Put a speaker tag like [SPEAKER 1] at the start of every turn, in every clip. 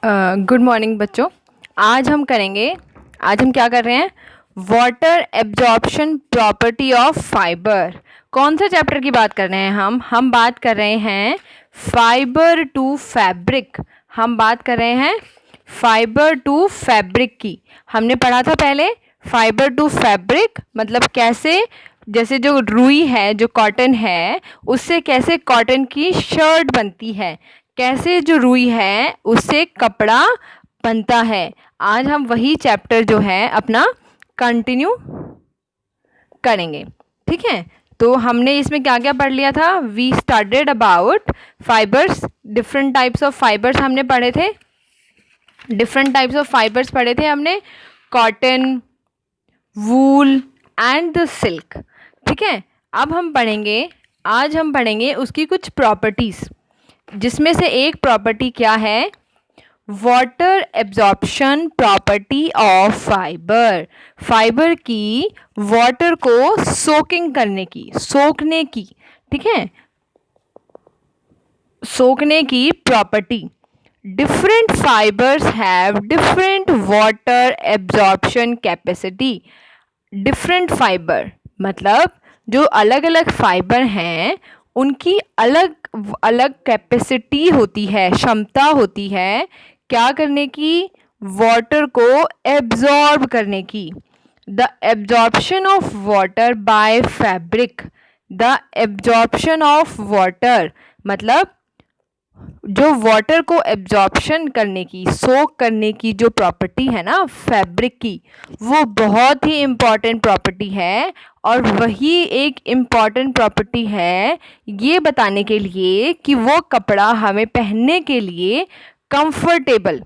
[SPEAKER 1] Good morning बच्चों। आज हम क्या कर रहे हैं? Water absorption property of fibre. कौन सा चैप्टर की बात कर रहे हैं हम बात कर रहे हैं फाइबर टू फैब्रिक। हम बात कर रहे हैं फाइबर टू फैब्रिक की। हमने पढ़ा था पहले फाइबर टू फैब्रिक मतलब कैसे, जैसे जो रुई है, जो कॉटन है, उससे कैसे कॉटन की शर्ट बनती है, कैसे जो रुई है उससे कपड़ा बनता है। आज हम वही चैप्टर जो है अपना कंटिन्यू करेंगे। ठीक है, तो हमने इसमें क्या क्या पढ़ लिया था? We started about fibres, different types of fibres हमने पढ़े थे। हमने cotton, wool and the silk. ठीक है, आज हम पढ़ेंगे उसकी कुछ प्रॉपर्टीज़, जिसमें से एक प्रॉपर्टी क्या है? Water absorption property of fibre. Fibre की वाटर को सोखने की, ठीक है, सोखने की property. Different fibres have different water absorption capacity. Different fibre मतलब जो अलग अलग फाइबर हैं उनकी अलग अलग कैपेसिटी होती है, क्षमता होती है क्या करने की? वाटर को एब्जॉर्ब करने की। The absorption of water bye fabric. The absorption of water मतलब जो वाटर को एब्जॉर्प्शन करने की, सोक करने की जो प्रॉपर्टी है ना फैब्रिक की, वो बहुत ही इम्पॉर्टेंट प्रॉपर्टी है। और वही एक इम्पॉर्टेंट प्रॉपर्टी है ये बताने के लिए कि वो कपड़ा हमें पहनने के लिए कंफर्टेबल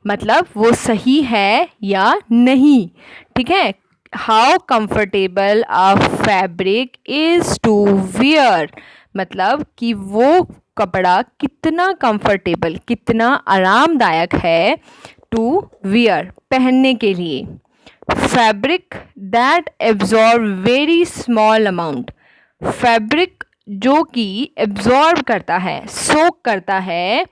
[SPEAKER 1] मतलब वो सही है या नहीं। ठीक है, how comfortable a fabric is to wear मतलब कि वो कपड़ा कितना कंफर्टेबल, कितना आरामदायक है टू वियर, पहनने के लिए। Fabric that absorb very small amount. Fabric जो कि एब्जॉर्ब करता है, सोक करता है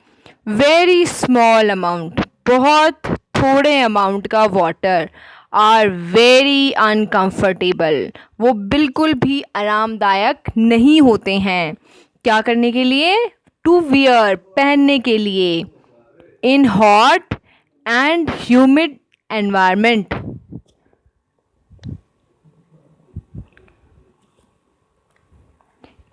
[SPEAKER 1] वेरी स्मॉल अमाउंट, बहुत थोड़े अमाउंट का वाटर, आर वेरी अनकंफर्टेबल, वो बिल्कुल भी आरामदायक नहीं होते हैं। क्या करने के लिए? टू वियर, पहनने के लिए। In hot and humid environment.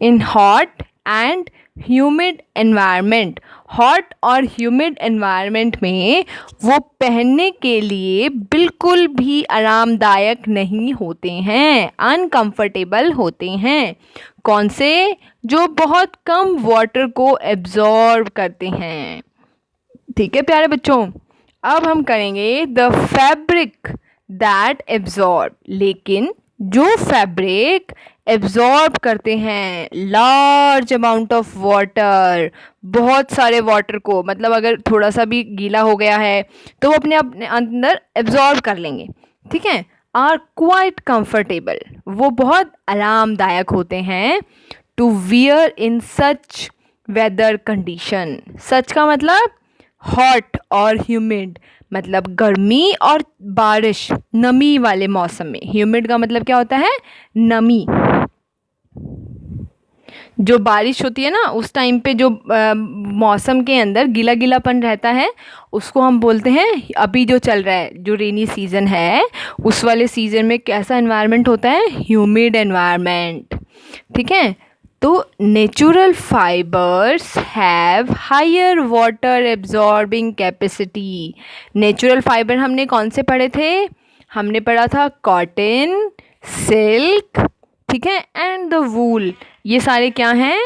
[SPEAKER 1] In hot and humid environment. Hot और ह्यूमिड एनवायरनमेंट में वो पहनने के लिए बिल्कुल भी आरामदायक नहीं होते हैं, अनकंफर्टेबल होते हैं। कौन से? जो बहुत कम वाटर को एब्जॉर्ब करते हैं। ठीक है प्यारे बच्चों, अब हम करेंगे द फैब्रिक दैट एब्जॉर्ब। लेकिन जो फैब्रिक एब्जॉर्ब करते हैं लार्ज अमाउंट ऑफ वाटर, बहुत सारे वाटर को, मतलब अगर थोड़ा सा भी गीला हो गया है तो वो अपने अपने अंदर एब्जॉर्ब कर लेंगे। ठीक है, आर क्वाइट कंफर्टेबल, वो बहुत आरामदायक होते हैं to wear in such weather condition. Such का मतलब हॉट और ह्यूमिड, मतलब गर्मी और बारिश, नमी वाले मौसम में। ह्यूमिड का मतलब क्या होता है? नमी। जो बारिश होती है ना उस टाइम पे जो मौसम के अंदर गीला गीलापन रहता है उसको हम बोलते हैं, अभी जो चल रहा है जो रेनी सीज़न है उस वाले सीज़न में कैसा एनवायरनमेंट होता है? Humid environment. ठीक है, तो natural fibres have higher water absorbing capacity. Natural fibre हमने कौन से पढ़े थे? हमने पढ़ा था कॉटन, सिल्क, ठीक है, एंड द वूल। ये सारे क्या हैं?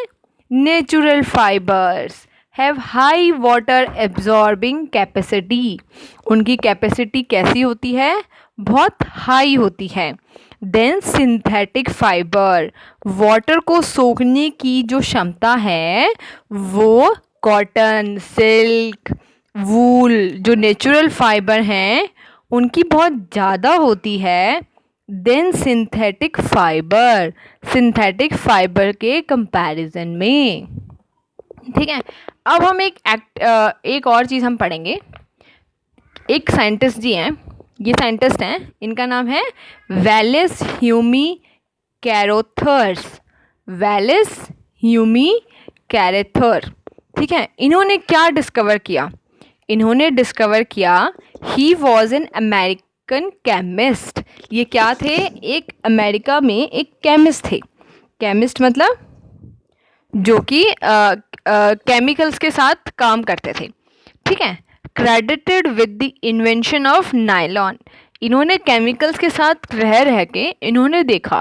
[SPEAKER 1] Natural fibres have high water absorbing capacity. उनकी कैपेसिटी कैसी होती है? बहुत हाई होती है। देन सिंथेटिक फाइबर, वाटर को सोखने की जो क्षमता है वो कॉटन, सिल्क, वूल जो नेचुरल फाइबर हैं उनकी बहुत ज़्यादा होती है देन सिंथेटिक फाइबर के कंपैरिजन में। ठीक है, अब हम एक और चीज़ हम पढ़ेंगे। एक साइंटिस्ट जी हैं, ये साइंटिस्ट हैं, इनका नाम है वैलेस ह्यूमी कैरोथर्स। वैलेस ह्यूमी कैरेथर, ठीक है। इन्होंने क्या डिस्कवर किया? इन्होंने डिस्कवर किया he was an American chemist. ये क्या थे? एक अमेरिका में एक केमिस्ट थे। केमिस्ट मतलब जो कि केमिकल्स के साथ काम करते थे, ठीक है। Credited with the invention of nylon. इन्होंने केमिकल्स के साथ रह रह के इन्होंने देखा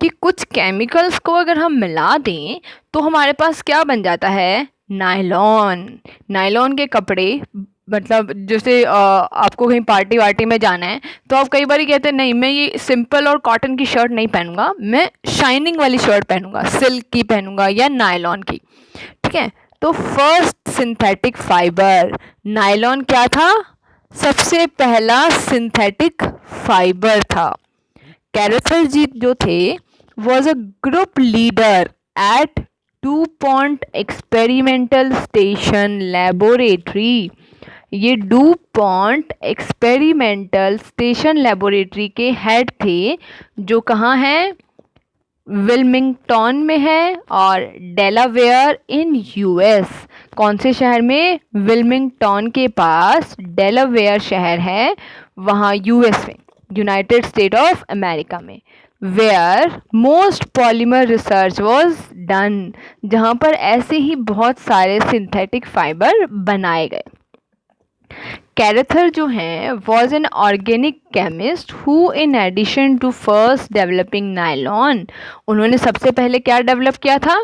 [SPEAKER 1] कि कुछ केमिकल्स को अगर हम मिला दें तो हमारे पास क्या बन जाता है? नायलॉन। नायलॉन के कपड़े, मतलब जैसे आपको कहीं पार्टी वार्टी में जाना है तो आप कई बार कहते हैं नहीं मैं ये सिंपल और कॉटन की शर्ट नहीं पहनूंगा, मैं शाइनिंग वाली शर्ट पहनूंगा, सिल्क की पहनूंगा या नायलॉन की, ठीक है। तो फर्स्ट सिंथेटिक फाइबर नायलॉन क्या था? सबसे पहला सिंथेटिक फाइबर था। कैरेथर जी जो थे was a group leader at DuPont experimental station laboratory. ये DuPont experimental station laboratory के हेड थे, जो कहाँ है? विल्मिंगटन में है और डेलावेयर इन यूएस। कौन से शहर में? विल्मिंगटन के पास डेलावेयर शहर है, वहाँ यूएस में, यूनाइटेड स्टेट ऑफ अमेरिका में। Where most polymer research was done, जहाँ पर ऐसे ही बहुत सारे सिंथेटिक फाइबर बनाए गए। कैरेथर जो हैं was an organic chemist who in addition to first developing nylon. उन्होंने सबसे पहले क्या डेवलप किया था?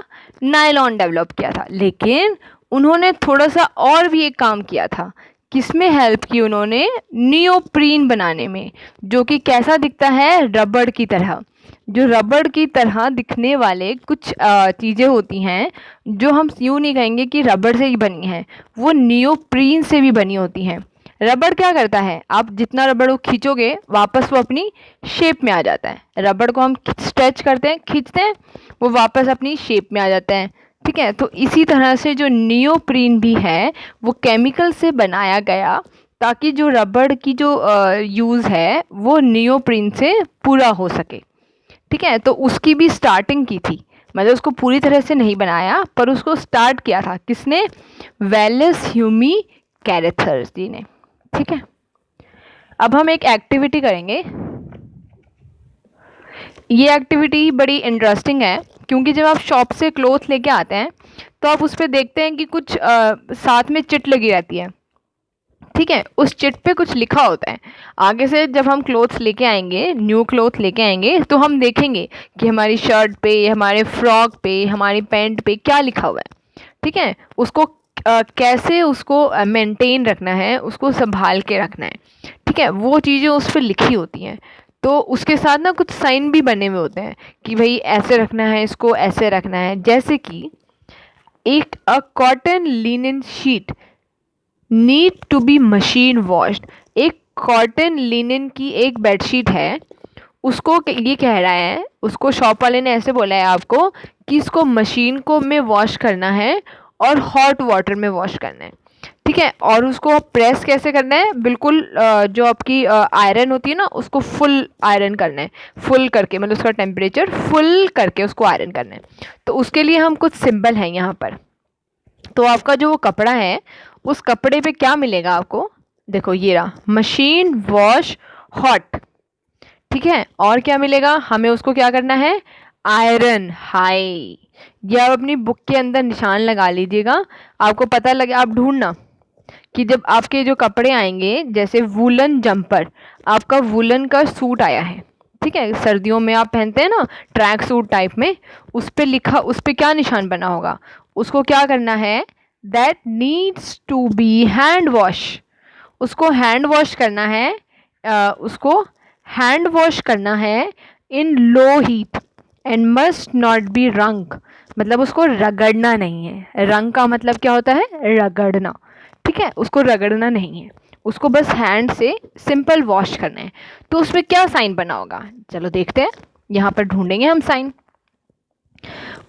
[SPEAKER 1] नायलॉन डेवलप किया था, लेकिन उन्होंने थोड़ा सा और भी एक काम किया था। किसमें हेल्प की उन्होंने? नियोप्रीन बनाने में, जो कि कैसा दिखता है? रबड़ की तरह। जो रबड़ की तरह दिखने वाले कुछ चीज़ें होती हैं जो हम यूँ नहीं कहेंगे कि रबड़ से ही बनी हैं, वो नियोप्रीन से भी बनी होती हैं। रबड़ क्या करता है? आप जितना रबड़ को खींचोगे वापस वो अपनी शेप में आ जाता है। रबड़ को हम स्ट्रेच करते हैं, खींचते हैं, वो वापस अपनी शेप में आ जाता है, ठीक है। तो इसी तरह से जो नियोप्रीन भी है वो केमिकल से बनाया गया ताकि जो रबड़ की जो यूज़ है वो नियोप्रीन से पूरा हो सके, ठीक है। तो उसकी भी स्टार्टिंग की थी, मतलब उसको पूरी तरह से नहीं बनाया पर उसको स्टार्ट किया था किसने? वैलेस ह्यूमी कैरेथर जी ने, ठीक है। अब हम एक एक्टिविटी करेंगे। ये एक्टिविटी बड़ी इंटरेस्टिंग है क्योंकि जब आप शॉप से क्लोथ लेके आते हैं तो आप उस पर देखते हैं कि कुछ साथ में चिट लगी रहती है, ठीक है। उस चिट पे कुछ लिखा होता है। आगे से जब हम क्लोथ्स लेके आएंगे, न्यू क्लोथ लेके आएंगे, तो हम देखेंगे कि हमारी शर्ट पे, हमारे फ्रॉक पे, हमारी पैंट पे क्या लिखा हुआ है, ठीक है। उसको कैसे उसको मेंटेन रखना है, उसको संभाल के रखना है, ठीक है। वो चीज़ें उस पर लिखी होती हैं। तो उसके साथ ना कुछ साइन भी बने हुए होते हैं कि भाई ऐसे रखना है, इसको ऐसे रखना है। जैसे कि एक cotton linen sheet need to be machine washed. एक कॉटन लिनन की एक बेडशीट है, उसको ये कह रहा है, उसको शॉप वाले ने ऐसे बोला है आपको कि इसको मशीन को में वॉश करना है और हॉट वाटर में वॉश करना है, ठीक है। और उसको प्रेस कैसे करना है? बिल्कुल जो आपकी आयरन होती है ना, उसको फुल आयरन करना है, फुल करके, मतलब उसका टेम्परेचर फुल करके उसको आयरन करना है। तो उसके लिए हम कुछ सिंबल हैं यहाँ पर। तो आपका जो वो कपड़ा है उस कपड़े पे क्या मिलेगा आपको? देखो ये रहा, मशीन वॉश हॉट, ठीक है। और क्या मिलेगा हमें? उसको क्या करना है? Iron high. ये आप अपनी बुक के अंदर निशान लगा लीजिएगा, आपको पता लगे, आप ढूंढना कि जब आपके जो कपड़े आएंगे, जैसे वूलन जंपर, आपका वूलन का सूट आया है, ठीक है, सर्दियों में आप पहनते हैं ना ट्रैक सूट टाइप में, उस पे लिखा, उस पे क्या निशान बना होगा? उसको क्या करना है? That needs to be hand wash. उसको हैंड वॉश करना है, उसको हैंड वॉश करना है in low heat and must not be wrung. मतलब उसको रगड़ना नहीं है। रंग का मतलब क्या होता है? रगड़ना, ठीक है। उसको रगड़ना नहीं है, उसको बस हैंड से सिंपल वॉश करना है। तो उसमें क्या साइन बना होगा? चलो देखते हैं, यहाँ पर ढूंढेंगे हम साइन।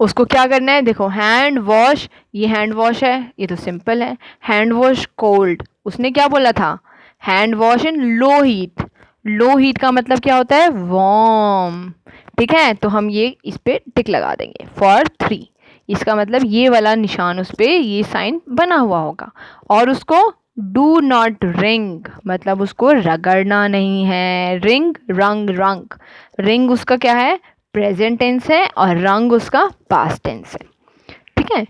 [SPEAKER 1] उसको क्या करना है, देखो हैंड वॉश, ये हैंड वॉश है, ये तो सिंपल है। हैंड वॉश कोल्ड, उसने क्या बोला था, hand wash in low heat. Low heat का मतलब क्या होता है, वार्म। ठीक है, तो हम ये इस पे टिक लगा देंगे फॉर 3। इसका मतलब ये वाला निशान उस पे ये साइन बना हुआ होगा। और उसको डू नॉट रिंग, मतलब उसको रगड़ना नहीं है। रिंग, रंग, रंग, रिंग उसका क्या है, प्रेजेंट टेंस है, और रंग उसका पास्ट टेंस है। ठीक है,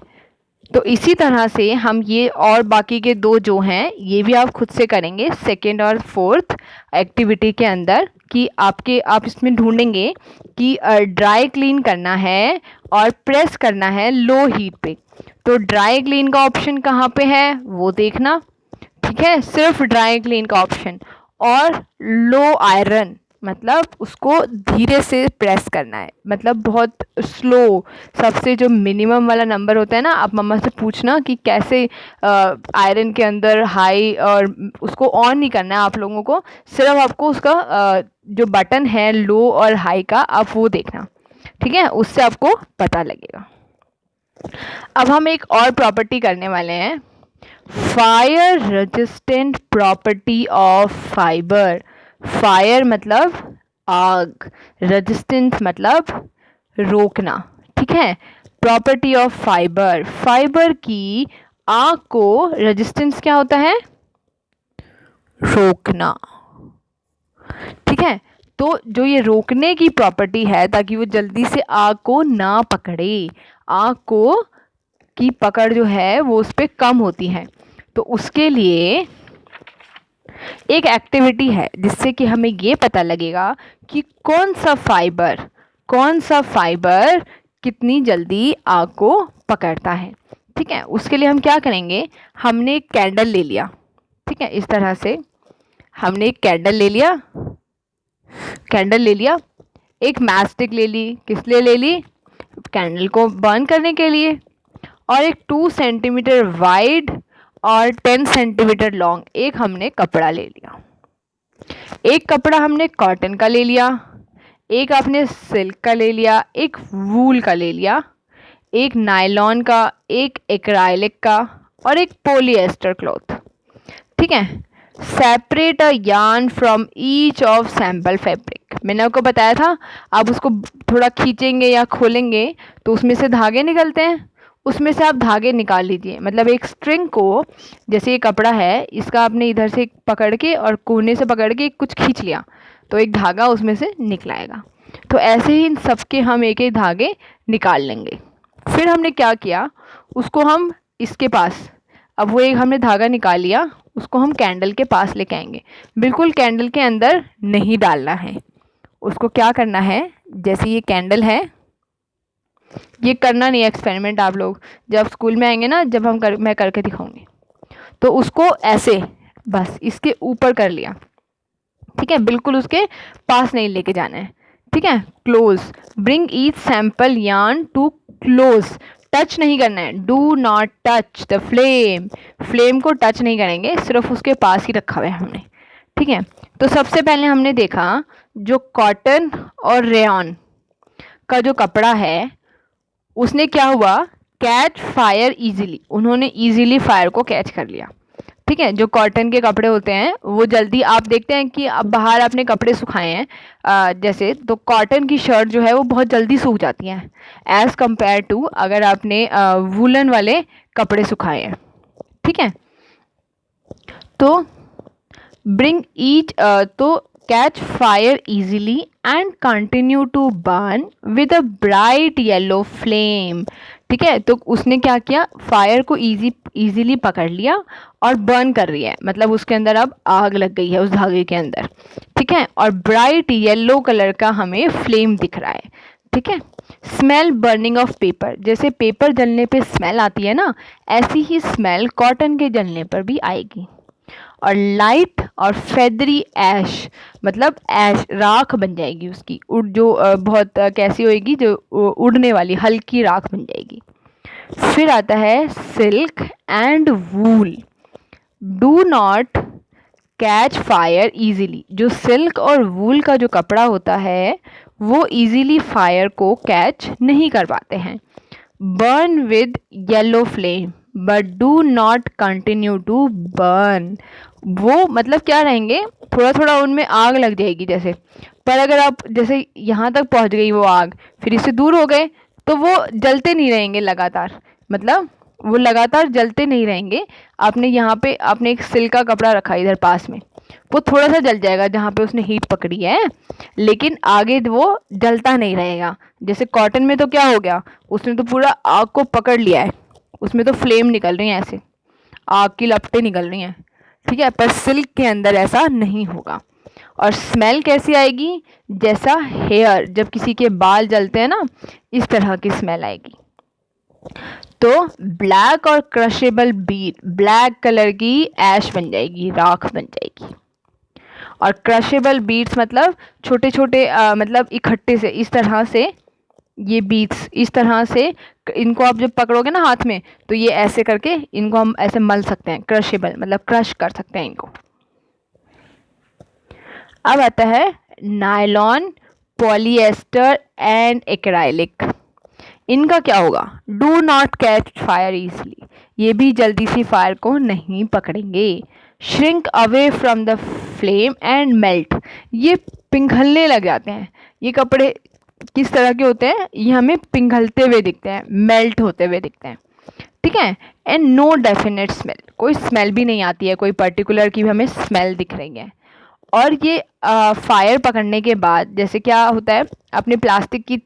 [SPEAKER 1] तो इसी तरह से हम ये और बाकी के 2 जो हैं ये भी आप खुद से करेंगे सेकेंड और फोर्थ एक्टिविटी के अंदर, कि आप इसमें ढूंढेंगे कि ड्राई क्लीन करना है और प्रेस करना है लो हीट पे। तो ड्राई क्लीन का ऑप्शन कहाँ पे है वो देखना। ठीक है, सिर्फ ड्राई क्लीन का ऑप्शन। और लो आयरन, मतलब उसको धीरे से प्रेस करना है, मतलब बहुत स्लो। सबसे जो मिनिमम वाला नंबर होता है ना, आप मम्मा से पूछना कि कैसे आयरन के अंदर हाई, और उसको ऑन नहीं करना है आप लोगों को, सिर्फ आपको उसका जो बटन है लो और हाई का, आप वो देखना। ठीक है, उससे आपको पता लगेगा। अब हम एक और प्रॉपर्टी करने वाले हैं, fire resistant property of fibre. Fire मतलब आग, रेजिस्टेंस मतलब रोकना। ठीक है, प्रॉपर्टी ऑफ फाइबर, फाइबर की आग को रेजिस्टेंस क्या होता है, रोकना। ठीक है, तो जो ये रोकने की प्रॉपर्टी है, ताकि वो जल्दी से आग को ना पकड़े, आग को की पकड़ जो है वो उस पर कम होती है, तो उसके लिए एक एक्टिविटी है जिससे कि हमें ये पता लगेगा कि कौन सा फाइबर कितनी जल्दी आग को पकड़ता है। ठीक है, उसके लिए हम क्या करेंगे, हमने एक कैंडल ले लिया। ठीक है, इस तरह से हमने एक कैंडल ले लिया, एक मैच स्टिक ले ली, किस लिए ले ली, कैंडल को बर्न करने के लिए। और एक 2 सेंटीमीटर वाइड और 10 सेंटीमीटर लॉन्ग एक हमने कपड़ा ले लिया। एक कपड़ा हमने कॉटन का ले लिया, एक आपने सिल्क का ले लिया, एक वूल का ले लिया, एक नायलॉन का, एक एक्राइलिक का, और एक पॉलिएस्टर क्लॉथ। ठीक है, separate a yarn from each of sample fabric. मैंने आपको बताया था, आप उसको थोड़ा खींचेंगे या खोलेंगे तो उसमें से धागे निकलते हैं, उसमें से आप धागे निकाल लीजिए। मतलब एक स्ट्रिंग को, जैसे ये कपड़ा है, इसका आपने इधर से पकड़ के और कोने से पकड़ के कुछ खींच लिया तो एक धागा उसमें से निकल आएगा। तो ऐसे ही इन सबके हम एक एक धागे निकाल लेंगे। फिर हमने क्या किया, उसको हम इसके पास, अब वो एक हमने धागा निकाल लिया, उसको हम कैंडल के पास लेके आएंगे। बिल्कुल कैंडल के अंदर नहीं डालना है, उसको क्या करना है, जैसे ये कैंडल है, ये करना नहीं एक्सपेरिमेंट, आप लोग जब स्कूल में आएंगे ना, जब मैं करके दिखाऊंगी, तो उसको ऐसे बस इसके ऊपर कर लिया। ठीक है, बिल्कुल उसके पास नहीं लेके जाना है। ठीक है, close, bring each sample yarn to close, touch नहीं करना है, do not touch the flame, flame को टच नहीं करेंगे, सिर्फ उसके पास ही रखा हुआ है हमने। ठीक है, तो सबसे पहले हमने देखा जो कॉटन और रेयॉन का जो कपड़ा है, उसने क्या हुआ, कैच फायर इजीली, उन्होंने इजीली फायर को कैच कर लिया। ठीक है, जो कॉटन के कपड़े होते हैं वो जल्दी, आप देखते हैं कि अब बाहर आपने कपड़े सुखाए हैं जैसे, तो कॉटन की शर्ट जो है वो बहुत जल्दी सूख जाती हैं एज़ कंपेयर टू अगर आपने वूलन वाले कपड़े सुखाए हैं। ठीक है, तो ब्रिंग ईच, तो catch fire easily and continue to burn with a bright yellow flame. ठीक है, तो उसने क्या किया, फायर को इजीली पकड़ लिया और बर्न कर रही है, मतलब उसके अंदर अब आग लग गई है उस धागे के अंदर। ठीक है, और ब्राइट येलो कलर का हमें फ्लेम दिख रहा है। ठीक है, स्मेल बर्निंग ऑफ पेपर, जैसे पेपर जलने पे स्मेल आती है ना, ऐसी ही स्मेल कॉटन के जलने पर भी आएगी। और लाइट और फेदरी ऐश, मतलब ऐश राख बन जाएगी उसकी, जो बहुत कैसी होएगी, जो उड़ने वाली हल्की राख बन जाएगी। फिर आता है silk and wool, do not catch fire easily, जो सिल्क और वूल का जो कपड़ा होता है वो इजीली फायर को कैच नहीं कर पाते हैं। burn with yellow flame but do not continue to burn। वो मतलब क्या रहेंगे, थोड़ा थोड़ा उनमें आग लग जाएगी जैसे, पर अगर आप जैसे यहाँ तक पहुँच गई वो आग, फिर इससे दूर हो गए तो वो जलते नहीं रहेंगे लगातार, मतलब वो लगातार जलते नहीं रहेंगे। आपने यहाँ पे आपने एक सिल्क का कपड़ा रखा इधर पास में, वो थोड़ा सा जल जाएगा जहाँ पे उसने हीट पकड़ी है, लेकिन आगे वो जलता नहीं रहेगा। जैसे कॉटन में तो क्या हो गया, उसने तो पूरा आग को पकड़ लिया है, उसमें तो फ्लेम निकल रही हैं, ऐसे आग की लपटें निकल रही हैं, ठीक है, पर सिल्क के अंदर ऐसा नहीं होगा। और स्मेल कैसी आएगी, जैसा हेयर जब किसी के बाल जलते हैं ना, इस तरह की स्मेल आएगी। तो ब्लैक और क्रशेबल बीट, ब्लैक कलर की ऐश बन जाएगी, राख बन जाएगी। और क्रशेबल बीट्स मतलब छोटे छोटे मतलब इकट्ठे से इस तरह से, ये बीट्स इस तरह से, इनको आप जब पकड़ोगे ना हाथ में तो ये ऐसे करके इनको हम ऐसे मल सकते हैं, क्रशेबल मतलब क्रश कर सकते हैं इनको। अब आता है नायलॉन, पॉलिएस्टर एंड एक्राइलिक। इनका क्या होगा, do not catch fire easily, ये भी जल्दी से फायर को नहीं पकड़ेंगे। Shrink away from the flame and melt, ये पिघलने लग जाते हैं। ये कपड़े किस तरह के होते हैं, ये हमें पिघलते हुए दिखते हैं, मेल्ट होते हुए दिखते हैं, ठीक है। एंड नो डेफिनेट स्मेल, कोई स्मेल भी नहीं आती है, कोई पर्टिकुलर की भी हमें स्मेल दिख रही है। और ये फायर पकड़ने के बाद जैसे क्या होता है, अपने प्लास्टिक की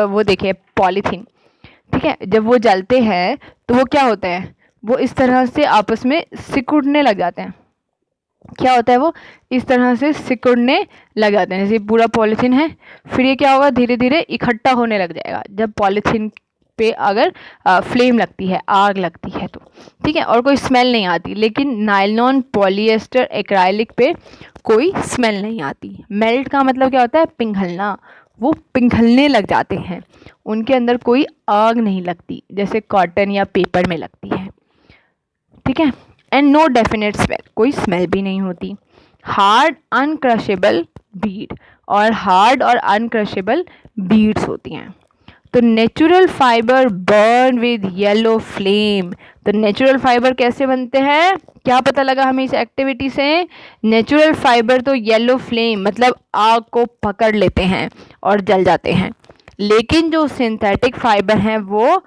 [SPEAKER 1] वो देखिए पॉलीथीन, ठीक है, जब वो जलते हैं तो वो क्या होते हैं, वो इस तरह से आपस में सिकुड़ने लग जाते हैं। क्या होता है, वो इस तरह से सिकुड़ने लग जाते हैं। जैसे पूरा पॉलीथीन है, फिर ये क्या होगा, धीरे धीरे इकट्ठा होने लग जाएगा जब पॉलीथीन पे अगर फ्लेम लगती है, आग लगती है तो, ठीक है। और कोई स्मेल नहीं आती, लेकिन नायलॉन, पॉलिएस्टर, एक्राइलिक पे कोई स्मेल नहीं आती। मेल्ट का मतलब क्या होता है, पिघलना, वो पिघलने लग जाते हैं, उनके अंदर कोई आग नहीं लगती जैसे कॉटन या पेपर में लगती है, ठीक है। एंड नो डेफिनेट स्मेल, कोई स्मेल भी नहीं होती। हार्ड अनक्रशेबल बीड, और हार्ड और अनक्रशेबल बीड्स होती हैं। तो natural fibre burn with yellow flame, तो नेचुरल फाइबर कैसे बनते हैं, क्या पता लगा हमें इस एक्टिविटी से, नेचुरल फाइबर तो येलो फ्लेम मतलब आग को पकड़ लेते हैं और जल जाते हैं, लेकिन जो सिंथेटिक फाइबर हैं वो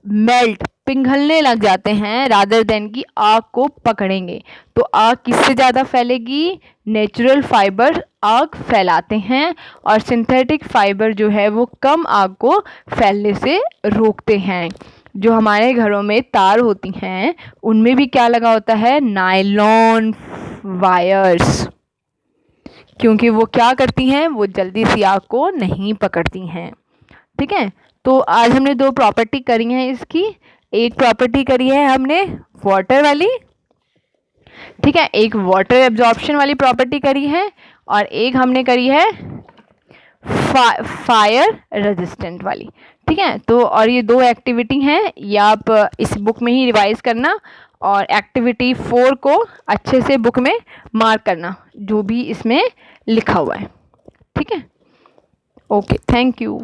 [SPEAKER 1] मेल्ट, पिघलने लग जाते हैं, रादर देन की आग को पकड़ेंगे। तो आग किससे ज़्यादा फैलेगी, नेचुरल फाइबर आग फैलाते हैं, और सिंथेटिक फाइबर जो है वो कम आग को फैलने से रोकते हैं। जो हमारे घरों में तार होती हैं उनमें भी क्या लगा होता है, नायलॉन वायर्स, क्योंकि वो क्या करती हैं, वो जल्दी सी आग को नहीं पकड़ती हैं, ठीक है। तो आज हमने दो प्रॉपर्टी करी हैं इसकी, एक प्रॉपर्टी करी है हमने वाटर वाली, ठीक है, एक वाटर एब्जॉर्प्शन वाली प्रॉपर्टी करी है, और एक हमने करी है फायर रेजिस्टेंट वाली, ठीक है। तो और ये दो एक्टिविटी हैं, ये आप इस बुक में ही रिवाइज करना, और एक्टिविटी 4 को अच्छे से बुक में मार्क करना जो भी इसमें लिखा हुआ है, ठीक है। Okay, thank you.